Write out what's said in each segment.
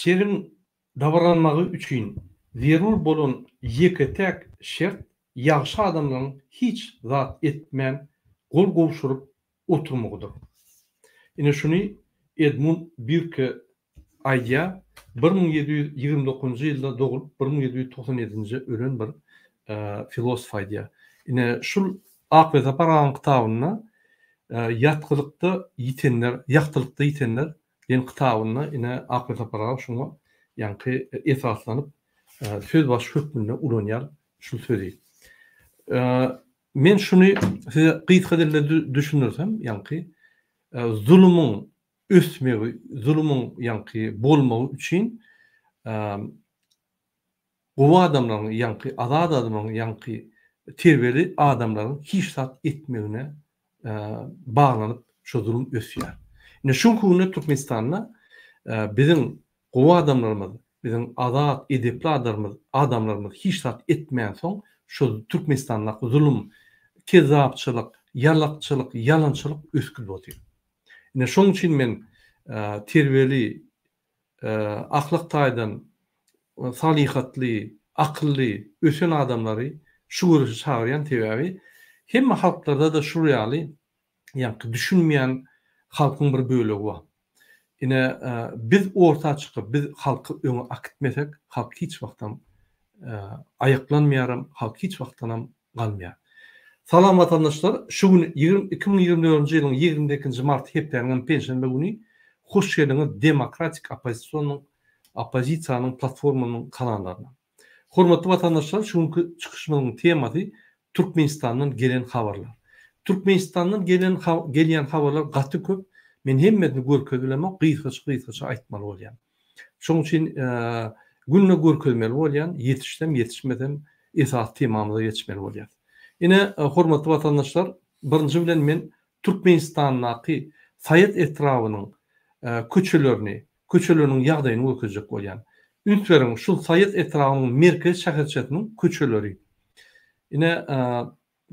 şerin davranmagy üçin zerur bolan ýeketek şert ýagşy adamlaryň hiç zat etmän gol gowşuryp oturmagydyr. Ine şuny Edmund Burke aýdýar. 1729-njy ýylda doğulyp 1797-nji ölen bir filosof aýdýar. Ine şul Ak ve Zaparan kitabyna ýatkylykda ýitenler, ýaktylykda ýitenler den kitabyna ine Ak ve Zaparan şuňa ýanky esaslanyp söz baş hökmünde ulanýar şul sözi. Men şuny size gysga dille düşünürsem ýanky zulümüň ösmegi, zulümüň ýanky bolmagy üçin bu adamlaryň ýanky azad adamlaryň ýanky terbiyeli adamlaryň hiç zat etmegine bağlanyp şu zulüm ösýär. Ine şu hukuny Türkmenistanda bizim gowa adamlarymyz, bizim azad edepli adamlarymyz hiç zat etmeýän soň şu Türkmenistanda zulüm, kezapçylyk, ýalakçylyk, ýalançylyk öskül bolýar. Ine şoň üçin men terbiyeli, ahlak taýdan salihatly, akylly, ösen adamlary şu görüşe çagyrýan tebabi hemme halklarda da şu ýaly ýanky düşünmeýän halkyň bir bölegi bar. Ine biz orta çykyp biz halky öňe akitmesek halk hiç wagtdan ayaklanmaýar, halk hiç wagtdan galmaýar. Salam vatandaşlar, şu gün 2024-nji ýylyň 22-nji mart hepdeniň penşenbe güni hoş geldiňiz demokratik opozisiýanyň platformanyň kanallarına. Hormatly vatandaşlar, şu günkü çykyşmamyň temasy Türkmenistanyň gelen habarlar. Türkmenistanyň gelýän habarlar gaty köp. Men hemmesini görkezlemek, gysgaça aýtmaly bolýan. Şoň üçin günne görkezmeli bolýan, ýetişmeden esas temamyza geçmeli bolýar. Ine hormatly vatandaşlar, birinji bilen men Türkmenistanyň Sayet etrawynyň köçeleriniň ýagdaýyny öküzjek bolýan. Ünslerin şul Sayet etrawynyň merkez şäherçetiniň köçeleri. Ine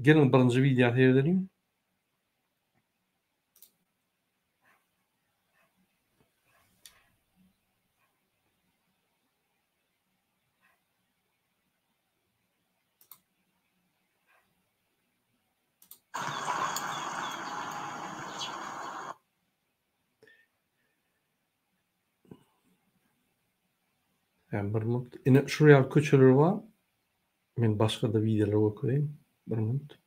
gelin birinji video seyredelim. Yani bir minut. Ine şuraya köçeler var. Men başka da videolar okuýaýyn. Bir minut.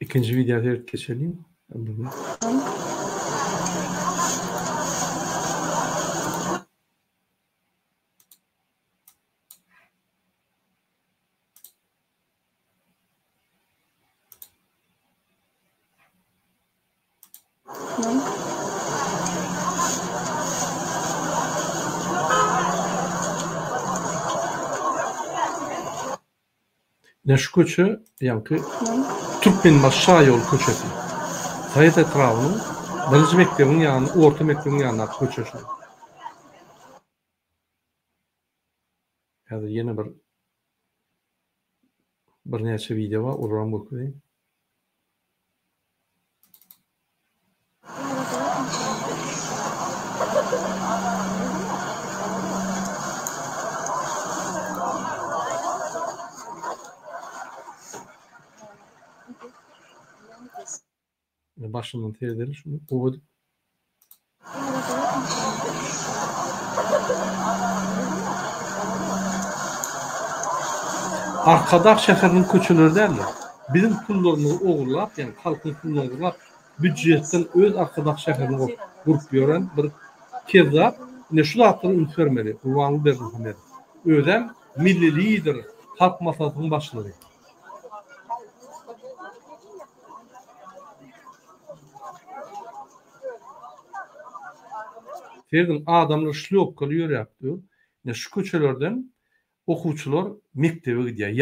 İkinci videoya geçelim. Bir minut. Ne şu köçü ýanky Türkmen başa ýol köçesi. Sayet etrawyny birinji mekdebiň ýanyna, orta mekdebiň ýanyna köçesi. Häzir ýene bir näçe video bar, olaram görkezýän. Başından seyredelim şunu. Arkadaş şäheriniň köçeleri derler. Bizim pullarymyzy ogurlap, yani halkyň pullarını ogurlap, büdjetten öz arkadaş şäherini gurup ýören bir kezap, ne şu zatları ünfermeli, Urbanly Berdimuhammedov. Özem milli lider, halk maslahatynyň başçylary. Ferdim adamlar şlopkaly ýörýärdi. Ne şu köçelerden okuwçylar mektebe gidýär.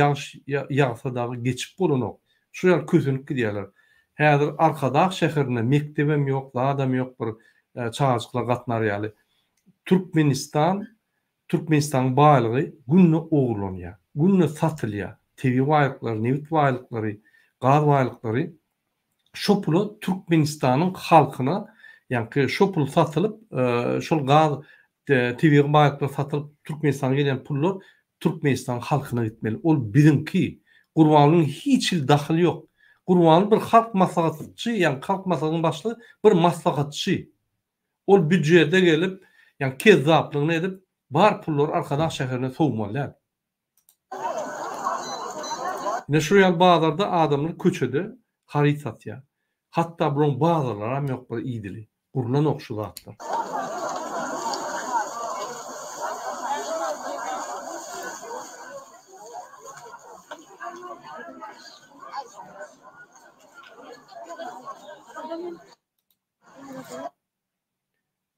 Ýagsa dagy geçip bolanok. Şu ýer kösünüp gidýärler. Häzir arkadaş şäherine mektebem ýok, adam ýok, bir çağaçyklar gatnar ýaly. Türkmenistan baýlygy günne oğurlanýar, günne satylýar. TV baýlyklary, neft baýlyklary, gaz baýlyklary şo pulu Türkmenistanyň halkyna, ýani şo pul satylyp, şol gaz TV baýlyklary satylyp Türkmenistana gelen pullar Türkmenistan halkyna gitmeli. Ol birinki. Gurbanyň hiç il dahyly ýok. Gurbany bir halk maslahatçy, ýani halk maslahatynyň başly bir maslahatçy. Ol büdjede gelip, ýani kezzaplygyny edip, bar pullar arkadaş şäherine sowmaly. Ne şu ýal bazarda adamlar köçede harit satýar. Hatda buň bazarlar hem ýok bir iýdili. Gurlan okşy zatlar.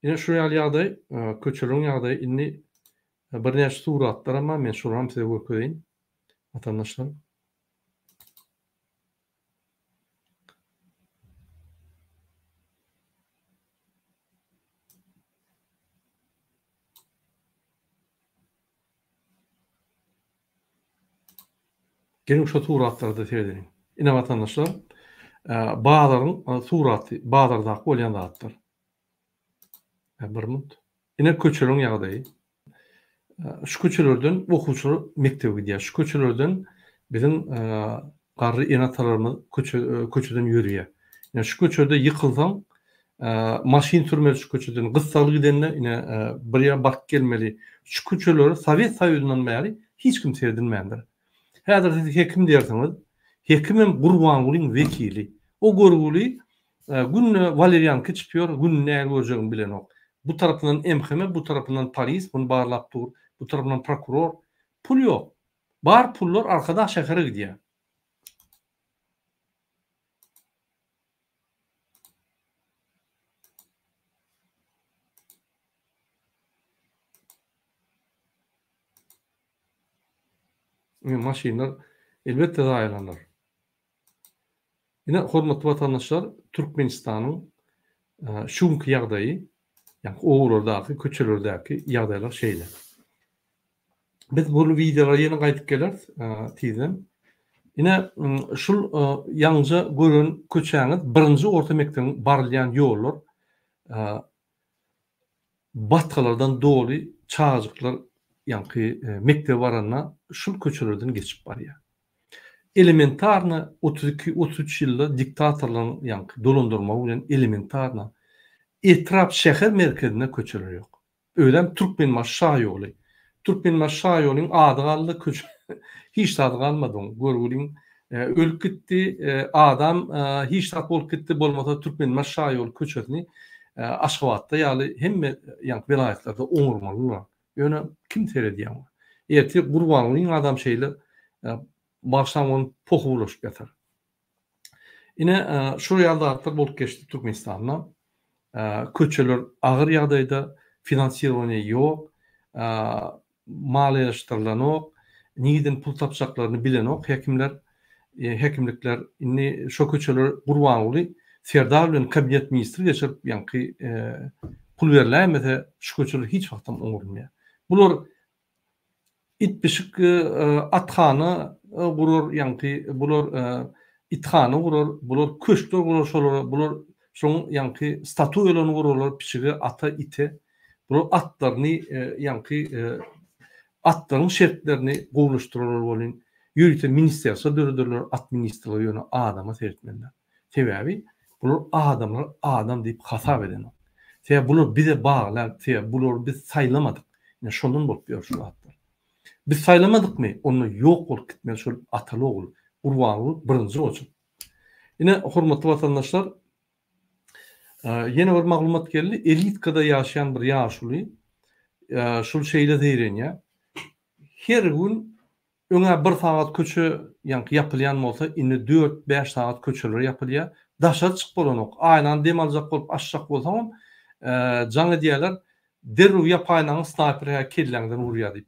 Ine şu ýaly ýagdaý, köçeleň ýagdaýy inni bir näçe suratlar, ama men şolarym size gösterýän watandaşlar. Gelin şu suratlarda seyredin. Ine watandaşlar, bazarın suraty, bazarda bolýan zatlar. Bir mut. Ine köçeleň ýagdaýy. Şu köçelerden okuwçylar mektebe gidýär. Şu köçelerden bizim garry enatalarymyz köçeden ýürüýär. Ine şu köçede ýykylsaň, maşyn sürmeli şu köçeden gyssaly gidenler ine bir ýere bak gelmeli. Şu köçeleri Sowet Soýuzundan bäri hiç kim seyredilmeýändir. Häzir siz hekim diýersiňiz, hekim hem Gurbanyň wekili. O görgüli günne Valerian keçipýär, günne näme görjegini bilenok. Bu tarafından emheme, bu tarafından polis, bunu barlap dur, bu tarafından prokuror. Pul ýok. Bar pullar arkadaş şähere gidýär. Maşinler elbette daýalanlar. Ine hormatly watandaşlar, Türkmenistanyň şunky ýagdaýy, ýani oğurlardaky, köçelerdäki ýagdaýlar şeýle. Biz bu videolara ýene gaýtyp gelers, tizem. Ine şul ýalňyja gören köçäňiz birinji orta mekdebiň barylýan ýollar batkalardan doly çağjyklar, ýani mektebe barana şul köçelerden geçip barýar. Elementarny 32-33 ýylda diktatorlaryň ýani dolandyrma bilen elementarny etrap şäher merkezine köçeler ýok. Öýlem Türkmenmaş şaýoly. Türkmenmaş şaýolyň ady galdy, köçe hiç ady galmady. Görgüliň ölüp gitdi, adam hiç tat bolup gitdi, bolmasa Türkmenmaş şaýoly köçesini Aşgabatda ýaly hemme ýani vilayetlerde oňurmalylar. Ýöne kim seredýär? Erti Gurbanyň adam şeýle başlamon pohu buluş getir. Ine şu ýalda atlar bolup geçdi Türkmenistanyna. Köçeler agyr ýagdaýda, finansirovanie ýok, maliýeleşdirilýän, niden pul tapjaklaryny bilenok, hekimlikler inni şo köçeler Gurbanyň Serdar bilen kabinet ministri geçip ýani pul berilmese şu köçeler hiç wagtdan oňurmaýar. Bular itbişik athany gurur, ýani bular ithany gurur, bular köşkler gurur, bular şoň ýani statuýalaryny gururlar, piçigi ata ite. Bular atlaryny ýani atlaryň şertlerini gowlaşdyrarlar bolyn. Ýürüten ministrsiýa döredirler, at ministrliği ýöne adama seretmenler. Sebäbi bular adamlar adam diýip hasap edenler. Sebäbi bular bize baglar, sebäbi bular biz saýlamadyk. Ýa şondan bolup ýör şu atlar. Biz saýlamadykmy? Onu ýok bolup gitmeli şol ataly ogul, Gurbanyň birinji bolsun. Ine hormatly watandaşlar, ýene bir maglumat geldi. Elitkada ýaşaýan bir ýaşuly şol şeýle diýrenýär. Her gün öňe bir saat köçe ýani ýapylýan bolsa, indi 4-5 saat köçeler ýapylýar. Daşa çyk bolanok, aýlan dem aljak bolup aşjak bolsam, jaň edýärler, derru ýapaýnaň snayperä kelläňden urýar diýip.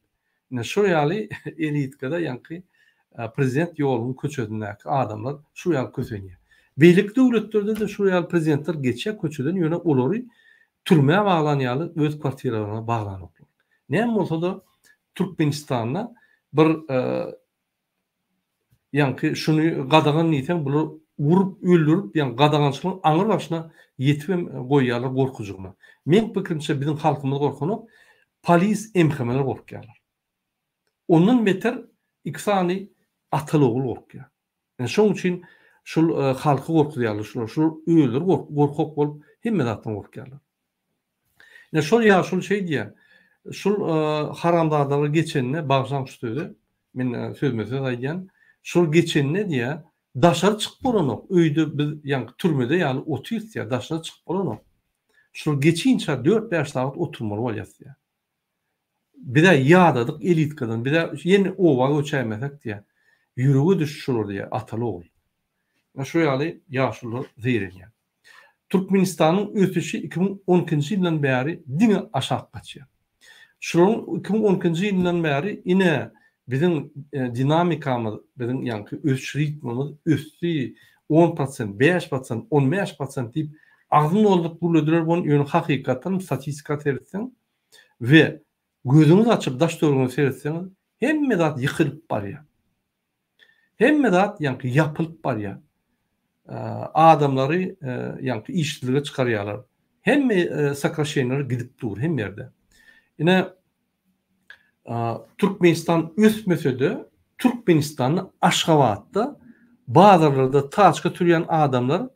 Ine şu ýaly elitkada ýani prezident ýoluny köçedindäki adamlar şu ýaly köçenýär. Beýlik döwletlerde de şu ýaly prezidentler geçýär köçeden ýöne olary türmeye bağlanyalı öz kvartiralarına bağlanıplar. Näme bolsa da Türkmenistan'a bir yani şunu gadagan niten bular vurup öldürüp yani gadagançılığın aňyr başına yetip goýýarlar gorkujugyna. Men pikirimçe bizim halkymyz gorkanyp polis emhemeler gorkýarlar. Ondan beter iksani atal ogul gorkýar. Yani şoň üçin şol halky gorkýarlar, şol öýler gorkak bolup hemme zatdan gorkýarlar. Yani şol ýaşul şey diýär. Şol haramdarlar geçenine bagşaňyş sözi men sözme söz aýdýan. Şol geçenine diýär, daşary çykyp bolanok. Öýde biz ýani türmede ýani otyrt diýär, daşary çykyp bolanok. Şol geçinçe 4-5 saat oturmaly bolýar. Bir de ýadadyk elitkadan, bir de ýene owa göçämesek diýär. Ýüregi düşüşür diýär, ataly ogul. Şo ýaly ýaşullar zeýrenýär. Türkmenistanyň ötüşi 2012-nji ýyldan bäri diňe aşak gaçýar. Şoň 2012-nji ýyldan bäri ine bizim dinamikamyz, bizim ýanky ösüş ritmimiz ösdi 10%, 5%, 15% diýip agzyn boldup guruldylar bunu ýöne hakykatdan statistika tersen we gözüňiz açyp daş döwrüňi seretseňiz hemme zat ýykylyp barýar. Hemme zat ýanky ýapylyp barýar. Adamlary ýanky işçilige çykarýarlar. Hemme sakraşenler gidip dur hemme ýerde. Ine Türkmenistan ösmesede Türkmenistan'ın Aşgabat'ta bazılarda taçka türeyen adamlar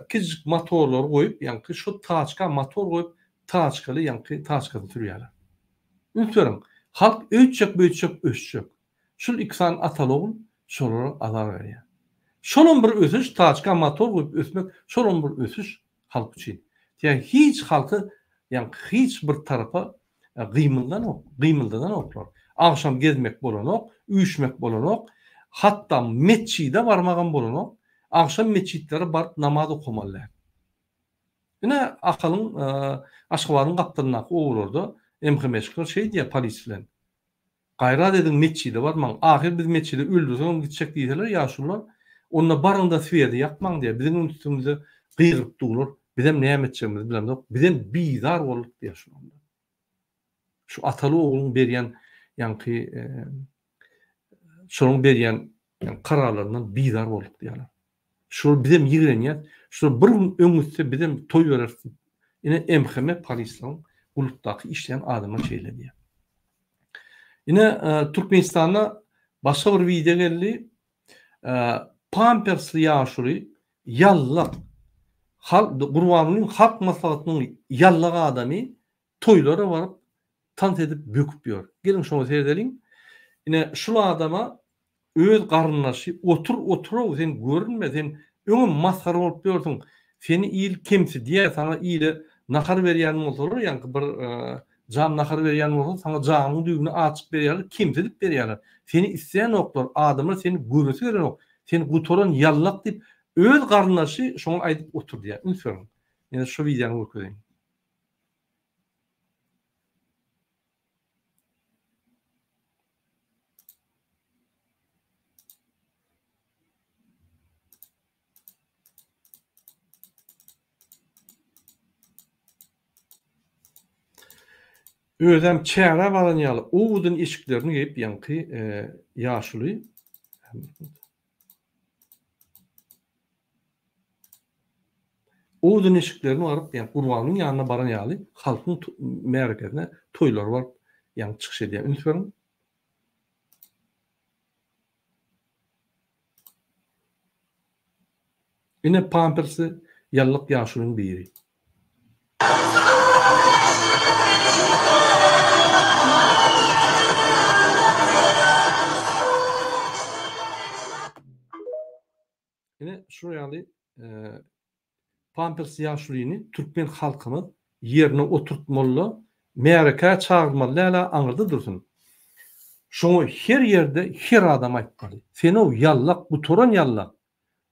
küçük motorlar koyup yankı şu taçka motor koyup taçkalı yankı taçkalı türüyorlar. Ünlüyorum. Halk öçecek. Şul iksan atalığın şolara azar veriyor. Şolun bir ösüş taçka motor koyup ösmek şolun bir ösüş halk için. Yani hiç halkı yankı hiç bir tarafa gymyldan oklar. Akşam gezmek bolanok, üýüşmek bolanok, hatta meçhide barmagan bolanok, akşam meçhitlere barıp namaz okumalylar. Ine akalyň Aşgabatyň gapdalyna owurardy. Emhemeşkir şey diýär polis bilen. Gaýrat edin meçhide barmaň. Ahir biz meçhide öldürsek gitjek diýerler ýaşullar. Onda barynda süýedi ýakmaň diýär. Bizim üstümizde gyýryp durur. Bizem näme etjegimizi bilemdik. Bizem bizar bolup ýaşaýar. Şu atalı oğlun berýän ýanky şonuň berýän kararlaryndan bizar bolup diýerler. Şol bizem ýigrenýär. Şol bir gün öňüzde bizem toý berersin. Ine emheme polislaryň ulutdaky işleýän adamlar şeýle diýär. Ine Türkmenistanda başga bir video geldi. Pampersli ýaşuly ýallak Gurbanyň halk maslahatynyň ýallak adamy toýlara baryp tant edip böküp ýör. Gelin şoňa seyredelim. Ine şul adama öz garynlaşy otur sen görünme sen öňe maskara bolup ýörsiň. Seni iyil kimsi diýär sana iyile nakar berýän bolsalar ýa-ni bir jam nakar berýän bolsa sana jamyň düýbüni açyp berýärler, kimsi dip berýärler. Seni isleýän oklar adamlar seni görüse gerenok. Seni gutoran ýallak dip öz garynlaşy şoňa aýdyp otur diýär. Ünsürüm. Ine şu videoňy görkezeyim. Özem çäre balanýaly owdun eşiklerini geyip ýanky ýaşuly owdun eşiklerini baryp ýani Gurbanyň ýanyna baranýaly halkyň merkezine toýlar baryp ýani çykyş edýär. Ünsürüm. Ine pampersy ýallyk ýaşulyň biri. Ine şu ýaly Pampers ýaşulyny Türkmen halkyny ýerine oturtmaly, mereka çağırmaly, ýa-da aňyrda dursun. Şoňa her ýerde her adam aýtmaly. Seni o ýallak, bu toran ýallak.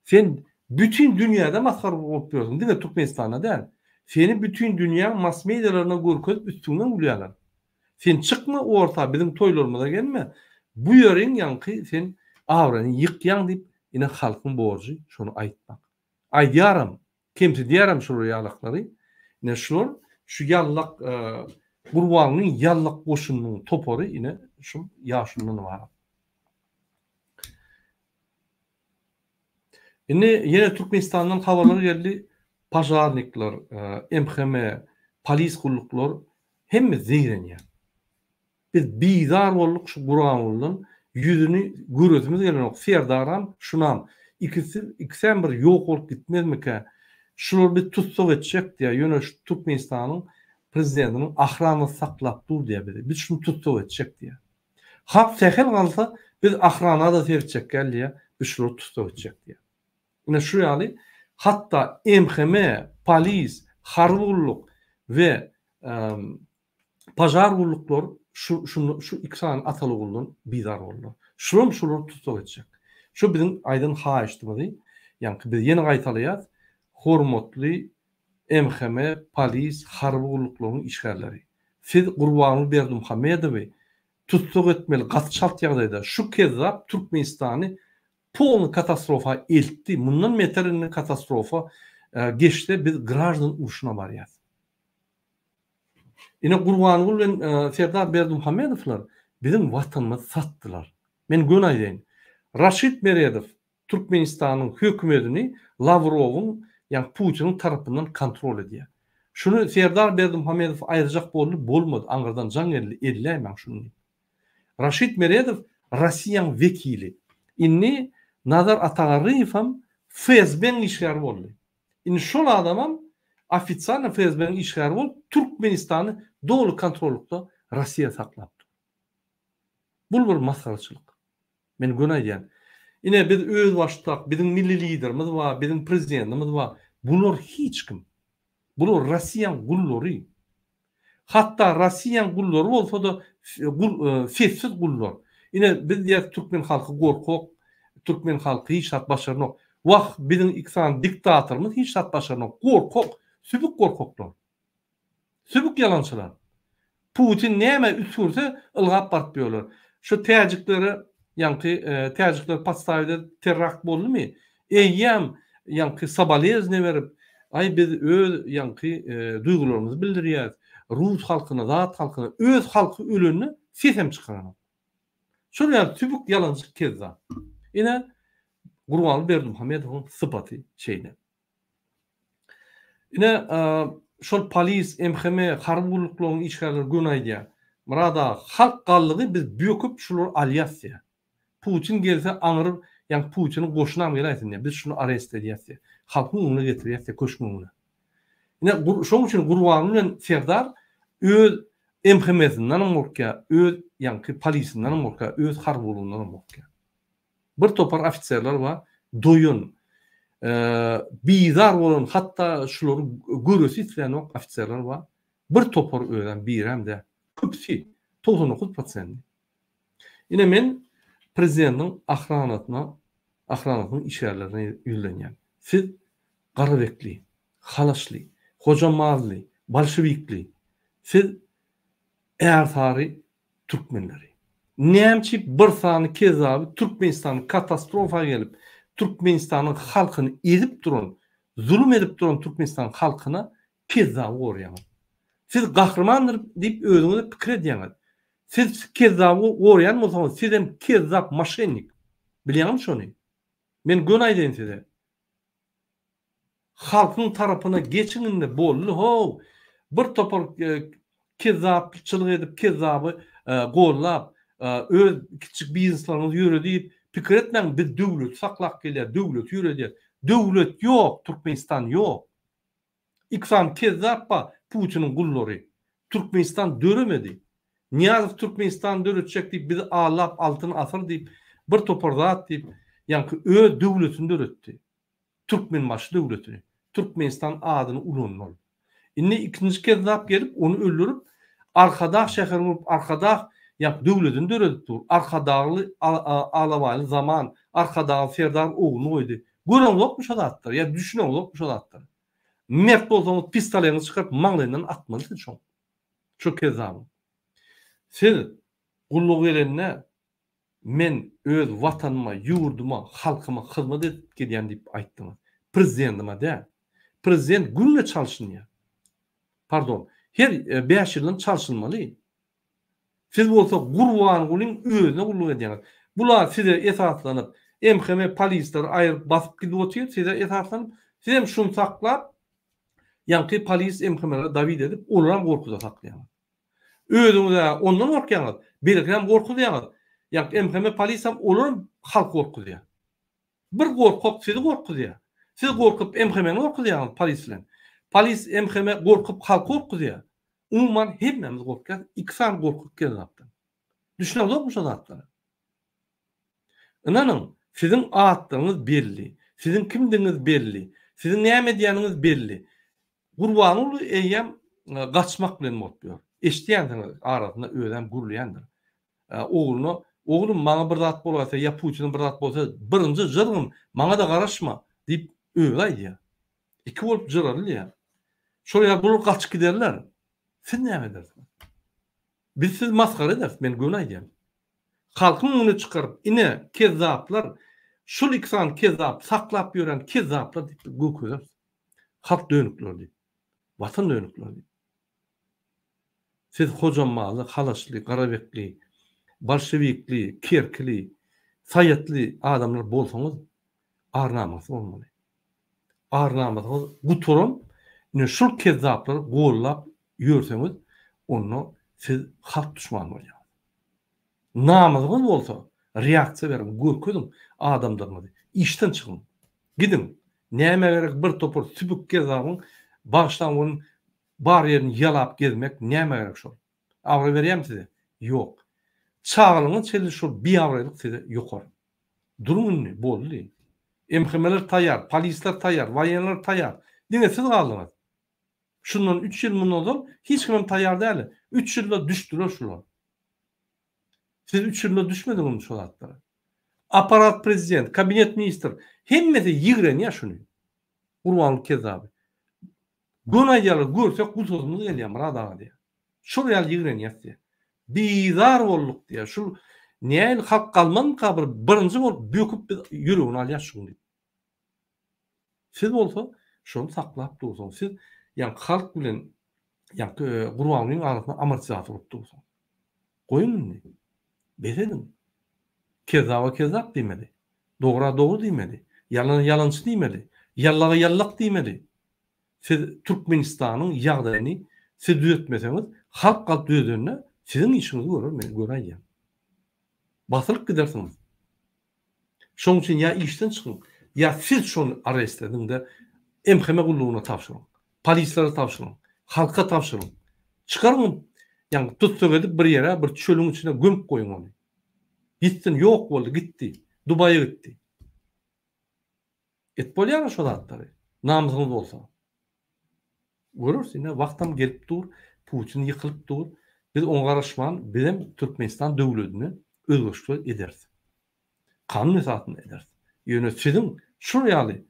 Sen bütün dünýäde maskara bolup ýörsiň. Diňe Türkmenistanda däl. Seni bütün dünýä mass medialaryna görkezip üstüňden gülýärler. Sen çykma orta bizim toýlarymyza gelme. Bu ýöreň ýanky sen awrany ýykýan diýip ine halkyň borjy şonu aýtmak. Aýdýaram, kimse diýäram şu ýallaklary. Ne şular şu yallak Gurbanyň yallak goşunyň topory ine şu ýaşyndan bar. Ine ýene Türkmenistandan habarlar geldi. Pajarnikler, MHM, polis gulluklar hemme zeýrenýär. Biz bizar bolduk şu Gurbanyň yüzünü görüzümüz gelen Ferdaran şunam ikisi bir yok olup gitmezmike şular bir tutsak etjek diye ýöne şu Türkmenistanyň prezidentiniň ahrany saklap dur diye biz şunu tutsak etjek diye. Hak tehir kalsa biz ahrana da terçek geldi biz şunu tutsak etjek diye. Ine şu ýaly hatta MHM, polis, harbulluk ve pajar gulluklar şu ikisany atalyguldan bizar boldy. Şurum tutsak etjek. Şu bizim aydın haýyşdymy, ýani biz ýene gaýtalýar. Hormatly MHM, polis, harby gulluklaryň işgärleri. Siz Gurbanyň Berdimuhammedowy tutsak etmeli gatşalt ýagdaýda şu kezzap Türkmenistany polny katastrofa eltdi. Mundan beterine katastrofa geçdi. Biz grajdan uruşuna barýar. Ine Gurbanyň bilen Serdar Berdimuhammedowlar bizim watanymyzy satdylar. Men gün aýdyn. Raşid Meredov Türkmenistanyň hökümetini Lavrowyň ýani Putinin tarapyndan kontrol edýär. Şunu Serdar Berdimuhammedow aýyrjak bolmady. Aňyrdan jan elleýän şunu. Raşid Meredov Russiýanyň vekili. Inni Nazar Atagariýew FSB'niň işgäri boldy. Inni şol adamam ofitsialny FSB'niň işgäri bolup Türkmenistany dogry kontrolukda Russiýa saklapdy. Bu bir masgaraçylyk. Men gün aýdýan. Ine biz öz başdak, bizim milli liderimiz var, bizim prezidentimiz var. Bular hiç kim. Bular Russiýanyň gullary. Hatta Russiýanyň gullary bolsa da festsiz gullar. Ine biz diýär Türkmen halky gorkak, Türkmen halky hiç hat başarnak. Wagt bizim iksan diktatorymyz hiç hat başarnak. Gorkak, sübük gorkaklar. Sübük yalançylar. Putin näme üsürse ılgap barp ýolar. Şu täjikleri ýanky täjikler pastawyda terakt boldymy? Eýýäm ýanky sabalezne berip, ay biz öz ýanky duygularymyzy bildirýär. Rus halkyna, zat halkyna, öz halky ölenini sesem çykaran. Şuraya tübük yalançyk kezzap. Ine Gurbanyň Berdimuhammedowyň sypaty şeýle. Ine şol polis, MHM, harby gulluklaryň işgärleri gün aýdýar. Murada halk gallygy biz büýüküp şular alýasy. Putin gelse aňyryp, ýani Putiniň goşunam gelaýsyn. Biz şunu arrest edýäs. Halkyň öňüne getirýäs, köşküňüne. Ine şoň üçin Gurbanyň bilen Serdar öz MHM-sinden morka, öz ýanky polisinden morka, öz harbulundan morka. Bir topar ofitserler var, doyun, bizar bolan, hatta şulary görüsi isleýän ofitserler var. Bir topar öýden bir hem de köpsi, 99%. Ine men prezidentiň ahranatynyň işgärlerine ýüzlenýän. Siz garabekli, halaşly, hojamazly, bolşewikli, siz ersary türkmenleri. Näçe bir sany kezaby Türkmenistanyň katastrofa gelip Türkmenistanyň halkyny edip duran, zulüm edip duran Türkmenistan halkyna kezaby gorýan. Siz gahrmandyr diýip özüňizi pikir edýäňiz. Siz kezaby gorýan bolsaňyz, siz hem kezap maşennik. Bilýärmi şonu? Men gün aýdyn size. Halkyň tarapyna geçiňinde boldy. Ho, bir topar kezapçylyk edip kezaby gollap öz kiçik bizneslaryny ýöredip pikir etmäň, biz döwlet saklap gelýär, döwlet ýöredýär. Döwlet ýok, Türkmenistan ýok. İksan kezzappa Putiniň gullary. Türkmenistan döremedi. Niýazow Türkmenistan döretjek diýip biz alap altyny asar diýip bir topar zat diýip ýanky öz döwletini döretdi. Türkmen başy döwletini. Türkmenistan adyny ulanmaly. Indi ikinji kezzap gelip onu öldürüp arkada şäherini arkada ýap döwletini döretdi. Arkadaly alawaly zaman arkada Serdar oğluny goýdy. Gören ýokmuş adatlar, ýa düşünen ýokmuş adatlar. Mert bolsaňyz pistoleňizi çykyp maňlaýyndan atmalysyz şoň. Şu kezzap. Siz gulluk erenine men öz watanyma, ýurduma, halkyma hyzmat edip gelýän diýip aýtdyňyz. Prezidentime de. Prezident günle çalışýar. pardon, her 5 ýyldan çalşylmaly. Siz bolsa Gurban Gulyň özüne gulluk edýäňiz. Bular size esaslanyp, MHM polisler aýryp basyp gidip otyr, size esaslanyp, siz hem şunu saklap, ýa-ki polis MHM'lere david edip, olaram gorkuda saklaýaňyz. Özüňize ondan gorkýaňyz, belgilem gorkudaýaňyz. Ýa-ki MHM polis hem olaram halk gorkudaýar. Bir gorkak sizi gorkudaýar. Siz gorkup MHM'ni gorkudaýaňyz polis bilen. Polis MHM gorkup halk gorkudaýar. Umuman hemmemiz gorkýar, ikisar gorkup gelýärdi. Düşünýärmi şu zatları? Inanın, sizin atdyňyz belli, sizin kimdiňiz belli, sizin näme diýeniňiz belli. Gurban uly eýem gaçmak bilen motluyor. Eşdiýändiňiz arasynda özem gurulýandyr. Oglum maňa bir zat bolsa, ýa Putin bir zat bolsa, birinji jyrgym, maňa da garaşma diýip öýläýdi. Iki bolup jyrarlyýar. Şoýa bulup gaçyp giderler. Siz näme edersiň? Biz siz maskara edersiz, men gönaýdym. Halkyň öňüne çykaryp, ine kezzaplar, şol iksan kezzap saklap ýören kezzaplar diýip göközer. Halk dönükler diýip. Watan dönükler diýip. Siz hojamaly, halaşly, garabekli, bolşewikli, kerkli, saýatly adamlar bolsaňyz, arnamasyz bolmaly. Arnamasyz guturum, ine şol kezzaplar gollap ýörseňiz, onu siz halk düşmany bolýar. Namazınız bolsa, reaksiýa berin, göködüm adamlarına. İşten çıkın. Gidin. Näme gerek bir topur sübük gezagyň başdan onun bar yerini yalap gezmek näme gerek şol? Awra berýär size? Ýok. Çağılıňyz çeli şol bir awralyk size ýokar. Durun boldy. MHM'ler taýýar, polisler taýýar, waýanlar taýýar. Diňe siz galdyňyz. Şundan 3 ýyl mundan hiç kim taýýar däl. 3 ýylda düşdiler şular. Siz 3 ýylda düşmediňiz şol zatlara. Aparat prezident, kabinet ministr, hemmesi ýigrenýär şunu. Gurbanlyk kezaby. Gönaýýarlar görsek gusuzmyz gelýär radaga diýär. Şol ýaly ýigrenýär. Bizar bolduk diýär. Şol näil halk galman kabir birinji bolup böküp ýüregini alýar şunu. Siz bolsa şonu saklap dursaň, siz ýa halk bilen ýa Gurbanlyň arasyna amortizator dursaň. Goýun. Beredin. Kezaba kezap diýmeli. Dogra dogry diýmeli. Yalan yalançy diýmeli. Yallaga yallak diýmeli. Siz Türkmenistanyň ýagdaýyny siz düzeltmeseňiz, halk gal düzelýänne sizin işinizi görür, men göräýär. Basılıp gidersiňiz. Şoň üçin ýa işden çykyň, ýa siz şonu arrest ediňde MHM gullugyna tapşyryň. Polislere tapşyryň. Halka tapşyryň. Çykaryň. Yani tutsak edip bir yere, bir çölün içine gömüp koyun onu. Gittin, yok oldu, gitti. Dubai'ye gitti. Et bolýar şol zatları. Namysyňyz bolsa. Görürsün, wagtam gelip dur, Putin ýykylyp dur. Biz oňa garaşman, bizim Türkmenistan döwletini özgürlük ederiz. Kanun esasyny ederiz. Ýöne sizin şu ýaly,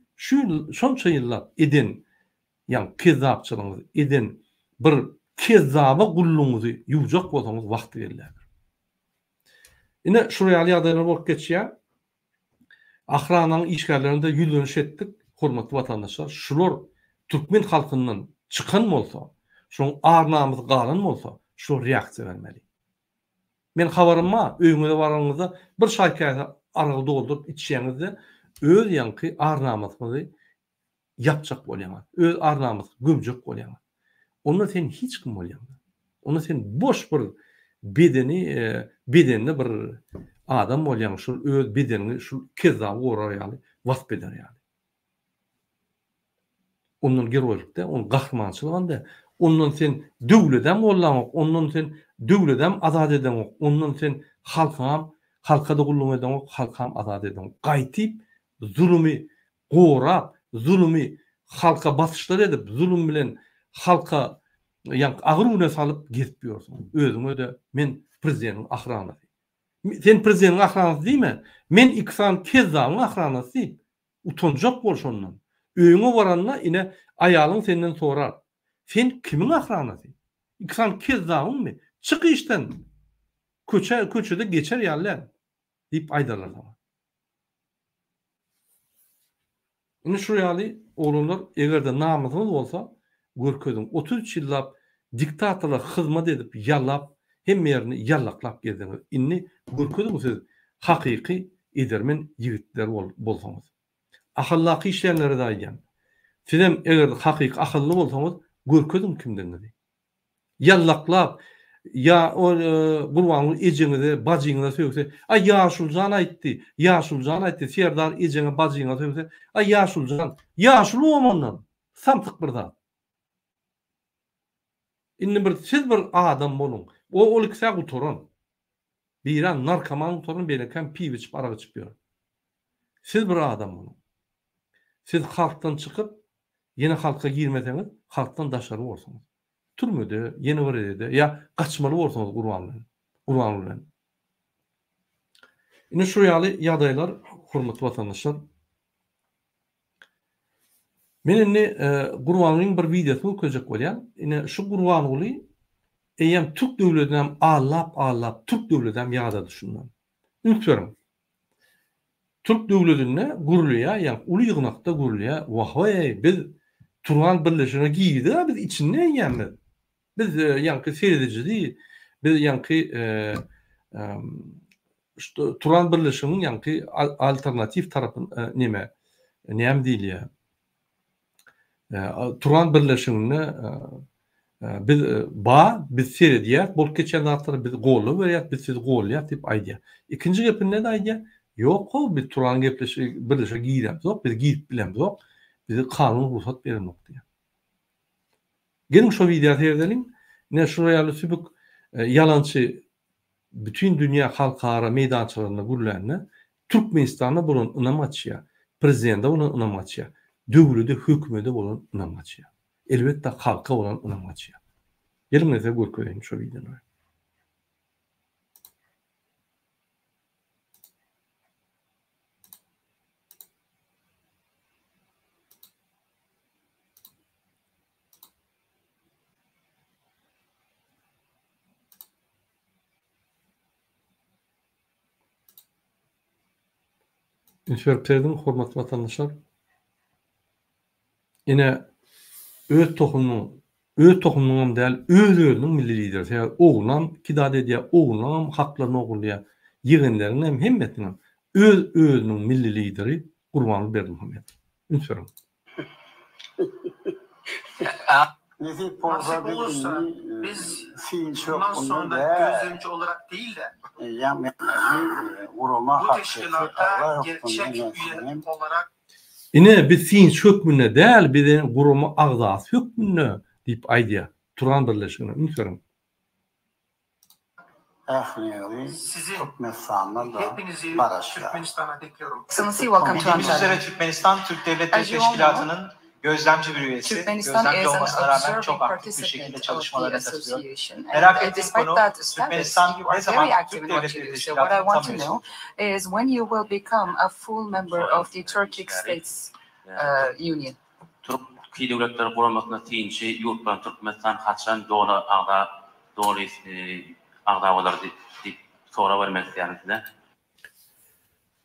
şonça ýyllap eden, ýa kezzapçylygyňyz eden bir kezzaba gulluňyzy ýuwjak bolsaňyz wagty gelýär. Ine şuraya ýagdaýlar bolup geçýär. Ahranyň işgärlerinde ýüzleniş etdik, hormatly watandaşlar. Şular Türkmen halkyndan çykan bolsa, şoň arnamyz galan bolsa, şu reaksiýa bermeli. Men habaryma öýüňize baraňyzda bir şaýkaýa aragy doldurup içýäňizde öz ýanky arnamyzy ýapjak bolýar. Öz arnamyzy gömjek bolýar. Onu sen hiç kim bolýar. Onu sen boş bir bedenli bir adam bolýar. Şu öz bedenini şu kezzap gorar ýaly, wasp eder ýaly. Onun geroýlukda, onun gahrmançylygynda, ondan sen döwledem bollamak, ondan sen döwledem azad edemek, ondan sen halka da gulluk edemek, halkam azad edemek. Gaýtyp zulümi gorap, zulümi halka basyşlar edip, zulüm bilen halka ýa agyr güne salyp gezip ýörsiň. Özüňe de men prezidentiň ahranasy. Sen prezidentiň ahranasy diýme. Men iksan kezzabyň ahranasy. Utanjak bol şondan. Öýüňe baranna ine aýalyň senden sorar. Sen kimiň ahranasy? İksan kezzabyňmy? Çık işden. Köçede geçer ýaly diýip aýdarlar sana. Ine şu ýaly oglanlar egerde namysyňyz bolsa, görkezim 33 ýyllap diktatorlar hyzmat edip ýallap hem ýerini ýallaklap gezdiňiz. Inni görkezim siz hakyky edermen ýigitler bolsaňyz. Ahyllaky işlerlere de aýdýan. Sizem eger hakyky akylly bolsaňyz görkezim kimdendir? Yallaklap ya o Gurbanly ejeňize, bajyňyza söýse, "Ay Ýaşuljan aýtdy, Ýaşuljan aýtdy, Serdar ejeňe, bajyňa söýse, ay Ýaşuljan, Ýaşul omandan samtyk bir zat." Inni bir siz bir adam boluň. O olyksa guturan. Biran narkoman guturan belekam piw içip araq içip ýör. Siz bir adam boluň. Siz halkdan çykyp, ýene halka girmeseňiz, halkdan daşary bolsaňyz. Türmede, ýene bir ede, ýa gaçmaly bolsaňyz Gurban bilen. Ine şu ýaly ýagdaýlar, hormatly watandaşlar. Men indi Gurbanyň bir videosy köjek bolýan. Ine şu Gurban uly eýem Türk döwletinem allap Türk döwletem ýagda düşündüm. Ünsürüm. Türk döwletine gurulýa, ýa uly ýygnakda gurulýa, wahway biz Turan birleşigine giýdi, biz içinde ýanmy. Biz ýanky serediji diýil, biz ýanky Turan birleşiginiň ýanky alternativ tarapyn näme diýilýär? Turan birleşigine biz seredýär, bol keçen zatlar biz goly berýär, biz siz golýar diýip aýdýar. Ikinji gepin näde aýdýar? Ýok, biz Turan birleşigi giýirem, ýok, biz giýip bilem, ýok. Bize kanun ruhsat verilmek diye. Gelin şu videoyu seyredelim. Ne şuraya sübük yalançı bütün dünya halkara meydançalarında gürlerine Türkmenistan'a bulun ınamaçıya, prezidenta bulun ınamaçıya, dövlüde hükümede bulun ınamaçıya. Elbette halka olan ınamaçıya. Gelin neyse görkelim şu videoyu. Ünsürplerden hormatly watandaşlar. Ine öz tohumluğum däl, öz-özüniň milli lideri. Oğlan kidad edýär, oğlan haklaryny ogulýar. Ýigynlaryň hemmetiniň öz-özüniň milli lideri Gurbanly Berdimuhammed. Ünsürüm. Nasip olursa biz bundan sonra gözlemci olarak değil de bu teşkilatta gerçek üye olarak ine biz sinç hökmüne däl, biziň guruma agzasy hökmüne diýip aýdýar. Turan birleşigine. Ünsürüm. sizi hepinizi Türkmenistan'a bekliyorum. Bildiğimiz üzere Türkmenistan Türk Devletleri Teşkilatı'nın gözlemci bir üyesi. Gözlemci olmasına rağmen çok aktif bir şekilde çalışmalara katılıyor. Merak ettiğim konu Türkmenistan ne zaman Türk Devletleri Teşkilatı'nı tam üyesi olur? Is when you will become a full member of the Turkic States Union. Türkiye devletleri kurulmasına tiyinçi yurttan Türkmenistan haçan doğru ağdavalar deyip sonra vermesi yani size.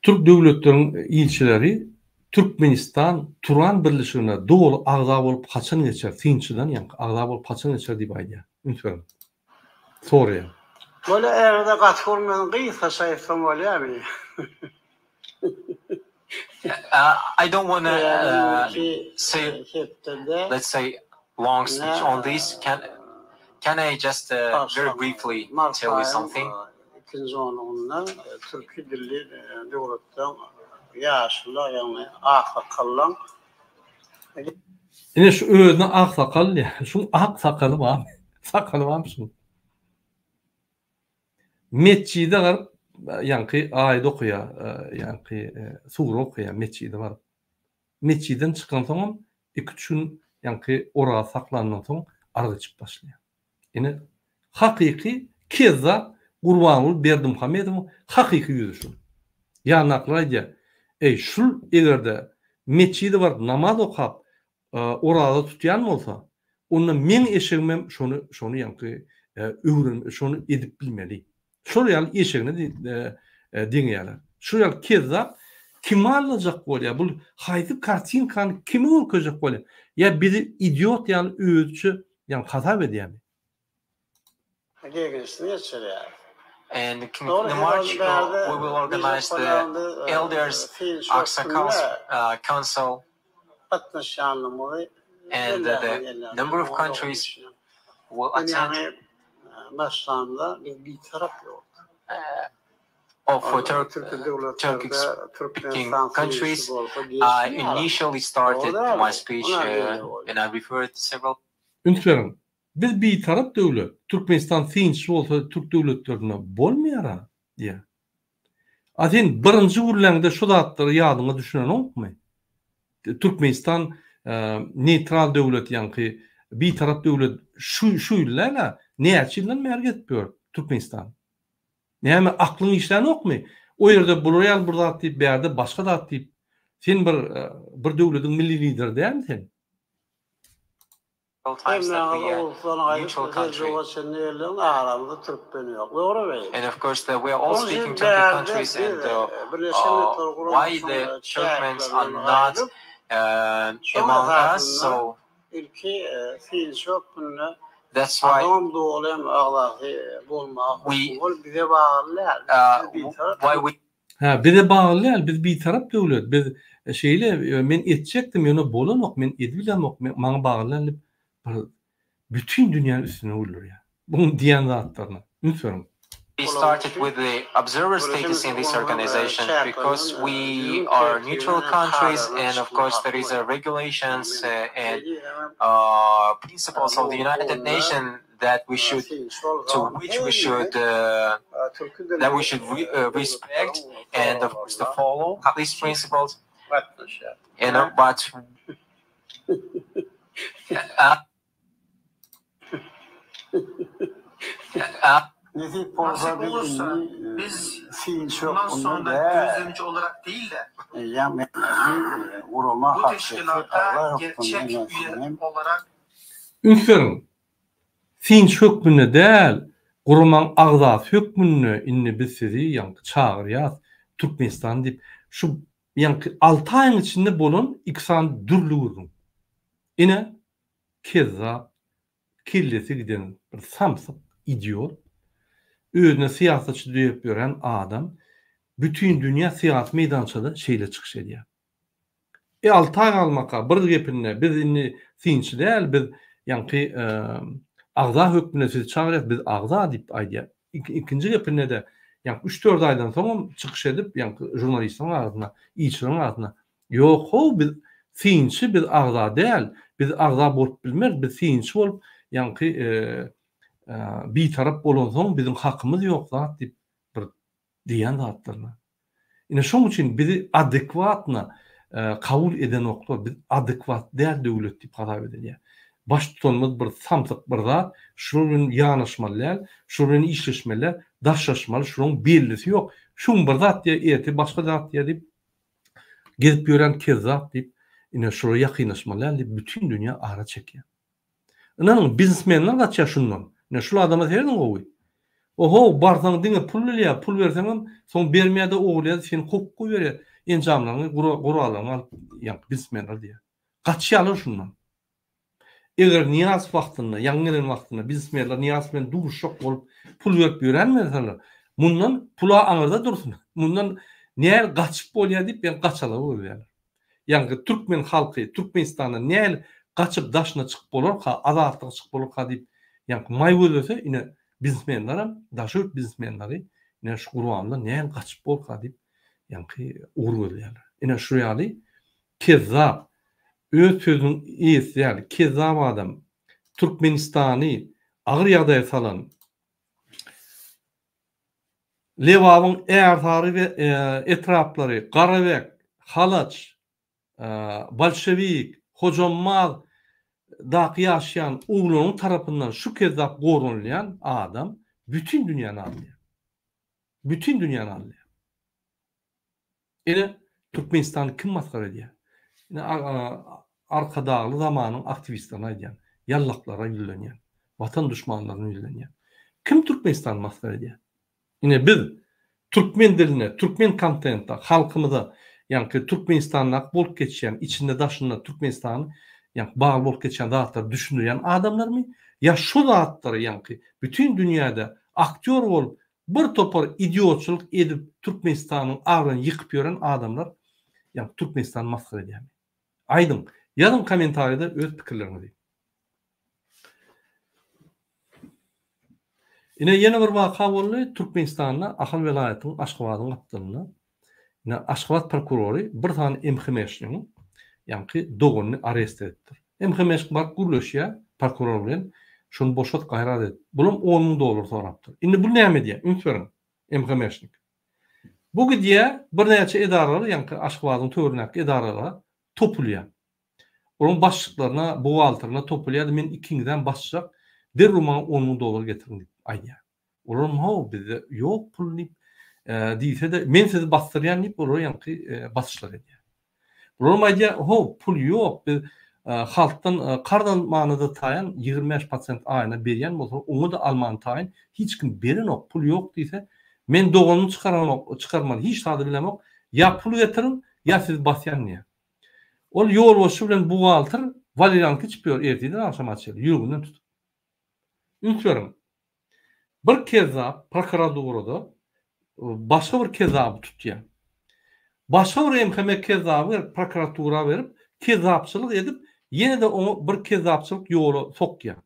Türk devletlerinin ilçileri Türkmenistan Turan birleşigine dolu agza bolup haçan geçer, tiyinçiden yani agza bolup haçan geçer diýip aýdýar. Ünsürüm. Soruya. Böyle erde katılmayan kıysa sayfam oluyor abi. I don't want to say, let's say, long speech on this. Can I just very briefly tell you something? İkinci onunla Türkiye dilli devletten yaşlılar yani aksakallan. Yine şu özüne aksakal ya, şu aksakalı var. Sakalı var mı şunun? Metçide var, yankı ayet okuya, yankı sure okuya, metçide var. Metçiden çıkan zaman 2-3 gün yankı oraya saklandan sonra arada çıkıp başlıyor. Yani hakiki keza Gurbanly Berdimuhammedowň hakiki yüzüşü. Yani aklayca, şul egerde metçide var, namaz okap, orada tutyan bolsa, onda men eşegimem şonu yankı şonu edip bilmeli. Şol ýaly eşegine diňýärler. Şu ýaly keza kim alacak bolýar? Bu haýdy kartinkanı kimi okuyacak bolýar? Ya biri idiot yani öğütçü yani hata edýärmi? And in the March, we will organize the Elders Aksakals Council, and the number of countries will attend. Of Turkic-speaking countries, I initially started my speech and I referred to several. Ünsverin, biz bir taraf döwlet, Türkmenistan tinç bolsa Türk döwletlerine bolmaýar diýe. Atin birinji gurlaňda şu zatlary ýadyňa düşünen okmy? Türkmenistan neutral döwlet ýa-ni bir taraf döwlet şu ýyllara näçilen merg etýär Türkmenistan. Näme aklyň işläni okmy? O ýerde buraya burada atyp, berde başga da atyp. Sen bir döwletiň milli lideri dälmi sen? Times that we are neutral country. And of course, we are all speaking Turkic countries, and why the Turkmens are not among us. So that's why bir de bağlayan biz bir taraf döwlet biz şeyle men etjekdim ýöne bolanok men edbilemok maňa bağlanıp bütün dünyanın üstüne vurulur ya. Bunun diýen zatlaryna. Ünsverin. We started with the observer status in this organization because we are neutral countries, and of course there is regulations and principles of the United Nations that we should respect, and of course to follow these principles. And but Nasip olursa biz bundan sonra gözlemci olarak değil de bu teşkilata gerçek üye olarak Ünsverin, tinç hökmüne däl, gurman agzat hökmüne inni biz sizi ýa-ni çagyrýas Türkmenistan diýip şu ýa-ni 6 aýyň içinde bolan iksan dürlügürüň. Ine kezzap, killesi giden bir samsyk idiot, özüne siýasatçy diýip gören adam bütün dünya siýasat meýdançada şeýle çykyş edýär. 6 ay almaka bir gepine biz inni tinç däl, biz ýa-ni agza hökmüne sizi çagyrýar, biz agza diýip aýdýar. Ikinji gepine de ýa-ni 3-4 aýdan soň çykyş edip ýa-ni jurnalistiň agyna, ýyçynyň agyna ýok, ho biz tinçi biz agza däl, biz agza bolup bilmez, biz tinçi bolup ýa-ni bir taraf bolan soň bizim hakymyz ýok zat diýip bir diýen zatlaryna. Ine şoň üçin bizi adekwatna kabul eden oklar, biz adekvat däl döwlet diýip garap edilýär. Baş tutanmaz bir samsyk bir zat, şunuň ýanyşmalar, şunuň işleşmeler, daşlaşmalar, şunuň bellisi ýok. Şuň bir zat diýip, başga zat diýip gezip ýören kezzap diýip, ine şura ýakynyşmalar diýip bütün dünýä ara çekýär. Ynanyň biznesmenler gaçýar şundan. Ne şu adama herden gowy. Oho, barsaň diňe pul berýär, pul berseň soň bermeýär de oglýar, sen hukuk berýär. Enjamlaryny guralaryň alyp ýa biznesmenler diýär. Gaçýarlar şundan. Eger niýaz wagtynda, ýaňyren wagtynda biznesmenler niýaz bilen duruşok bolup pul berip ýörenmeseler, mundan pula aňyrda dursun. Mundan näil gaçyp bolýar diýip ben gaçalar bolýar. Ýa-ni Türkmen halky, Türkmenistanda näil gaçyp daşyna çykyp bolarka, azatlyga çykyp bolarka diýip ýa-ni maý bolsa ine biznesmenler, daşyp biznesmenleri ine şu gurwanda näil gaçyp bolarka diýip ýa-ni ugur bolýar. Ine şu ýaly kezzap öz sözüň ýesi ýaly kezzap adam Türkmenistany agyr ýagdaýa salan Lewabyň ärsary we etraplary, Garabek, Halaç, Bolşewik, Hojammal daky ýaşaýan uglunyň tarapyndan şu kezzap gorunlayan adam bütün dünýäni alýar. Bütün dünýäni alýar. Ene Türkmenistan kim maskara edýär? Ene arkadagy zamanyň aktivistlerine aýdýan, yallaklara ýülenýän, watan düşmanlaryna ýülenýän. Kim Türkmenistan maskara edýär? Ene biz Türkmen diline, Türkmen kontentde, halkymyza Yani Türkmenistan'la bolup geçen, içinde daşında Türkmenistan'ın yani bağlı bolup geçen dağıtları düşündüren adamlar mı? Ya şu dağıtları yani bütün dünyada aktör olup bir topar idiotçuluk edip Türkmenistan'ın ağrını yıkıp gören adamlar yani Türkmenistan'ı maskara ediyor. Aydın. Yazın komentarida öz fikirlerini deyin. Yine yeni bir vaka oldu. Türkmenistan'da Ahal velayetinin Aşgabat'ın kaptanını yine Aşgabat prokuroru bir tane MHM'nin yani doğunu arrest ettir. MHM var gurleşya prokuror bilen şunu boşalt gayrat et. Bulum $10,000 soraptır. Şimdi bu näme diye? Ünsverin MHM'nin. Bu gidiye bir näçe idaralar yani Aşgabat'ın töwerindäki idaralar topulýar. Onun başlıklarına, buğaltırına topulýar. Men ikinciden başlayacak. Derruman $10,000 getirin deyip ayya. Olur mu? Bizde yok pul deyip deyse de men sizi bastıryan deyip oraya yani basışlar ediyor. Olur mu ayya? Pul yok. Biz halktan kardan manada tayan 25% ayına berýän bolsa onu da alman tayin hiç kim berin ok pul yok deyse men doğanını çıkarman hiç tadı bilemok. Ya pul getirin ya siz basyan niye? Ol yol boşu bilen buğaltır valiran kiçpiyor erteden akşam açılır. Yürügünden tut. Ünsverin. Bir kezap prokuraturada başka bir kezabı tutýan. Başka bir MHM kezabı prokuratura verip kezapçılık edip yine de onu bir kezapçılık yolu sokýan.